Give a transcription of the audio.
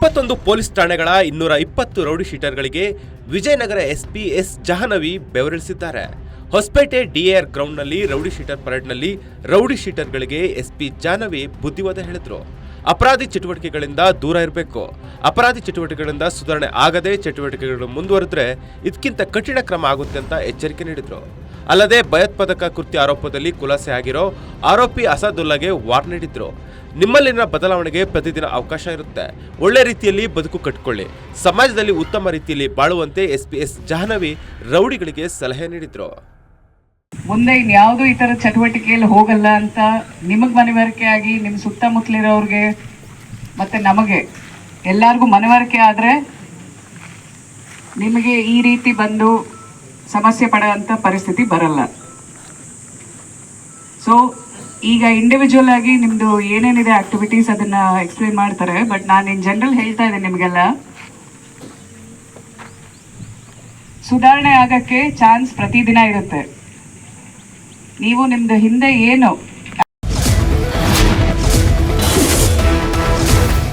21 police ಠಾಣೆಗಳ 220 rowdy ಶೀಟರ್ಗಳಿಗೆ Vijayanagara SP S Jahnavi ಬೆವರಿಳಿಸಿದ್ದಾರೆ. ಹೊಸಪೇಟೆ ಡಿಎಆರ್ ಗ್ರೌಂಡ್ನಲ್ಲಿ ರೌಡಿ ಶೀಟರ್ ಪರೇಡ್ನಲ್ಲಿ ರೌಡಿ ಶೀಟರ್ಗಳಿಗೆ ಎಸ್ಪಿ ಜಾಹ್ನವಿ ಬುದ್ಧಿವಾದ ಹೇಳಿದ್ರು. ಅಪರಾಧಿ ಚಟುವಟಿಕೆಗಳಿಂದ ದೂರ ಇರಬೇಕು, ಅಪರಾಧಿ ಚಟುವಟಿಕೆಗಳಿಂದ ಸುಧಾರಣೆ ಆಗದೆ ಚಟುವಟಿಕೆಗಳು ಮುಂದುವರೆದ್ರೆ ಇದಕ್ಕಿಂತ ಕಠಿಣ ಕ್ರಮ ಆಗುತ್ತೆ ಅಂತ ಎಚ್ಚರಿಕೆ ನೀಡಿದ್ರು. ಅಲ್ಲದೆ ಭಯೋತ್ಪಾದಕ ಕೃತ್ಯ ಆರೋಪದಲ್ಲಿ ಖುಲಾಸೆ ಆಗಿರೋ ಆರೋಪಿ ಅಸಾದುಲ್ಲಾಗೆ ವಾರ್ ನೀಡಿದ್ರು. ನಿಮ್ಮಲ್ಲಿನ ಬದಲಾವಣೆಗೆ ಪ್ರತಿದಿನ ಅವಕಾಶ ಇರುತ್ತೆ, ಒಳ್ಳೆ ರೀತಿಯಲ್ಲಿ ಬದುಕು ಕಟ್ಟಿಕೊಳ್ಳಿ, ಸಮಾಜದಲ್ಲಿ ಉತ್ತಮ ರೀತಿಯಲ್ಲಿ ಬಾಳುವಂತೆ ಎಸ್ಪಿ ಎಸ್ ಜಾಹ್ನವಿ ರೌಡಿಗಳಿಗೆ ಸಲಹೆ ನೀಡಿದ್ರು. ಮುಂದೆ ಇನ್ಯಾವುದೂ ಈ ಥರ ಚಟುವಟಿಕೆಯಲ್ಲಿ ಹೋಗಲ್ಲ ಅಂತ ನಿಮಗೆ ಮನವರಿಕೆ ಆಗಿ ನಿಮ್ಮ ಸುತ್ತಮುತ್ತಲಿರೋರಿಗೆ ಮತ್ತು ನಮಗೆ ಎಲ್ಲರಿಗೂ ಮನವರಿಕೆ ಆದರೆ ನಿಮಗೆ ಈ ರೀತಿ ಬಂದು ಸಮಸ್ಯೆ ಪಡೋಂಥ ಪರಿಸ್ಥಿತಿ ಬರಲ್ಲ. ಸೊ ಈಗ ಇಂಡಿವಿಜುವಲ್ ಆಗಿ ನಿಮ್ಮದು ಏನೇನಿದೆ ಆಕ್ಟಿವಿಟೀಸ್ ಅದನ್ನು ಎಕ್ಸ್ಪ್ಲೇನ್ ಮಾಡ್ತಾರೆ. ಬಟ್ ನಾನು ಇನ್ ಜನರಲ್ ಹೇಳ್ತಾ ಇದ್ದೀನಿ, ನಿಮಗೆಲ್ಲ ಸುಧಾರಣೆ ಆಗೋಕ್ಕೆ ಚಾನ್ಸ್ ಪ್ರತಿದಿನ ಇರುತ್ತೆ. ನೀವು ನಿಮ್ಮದು ಹಿಂದೆ ಏನು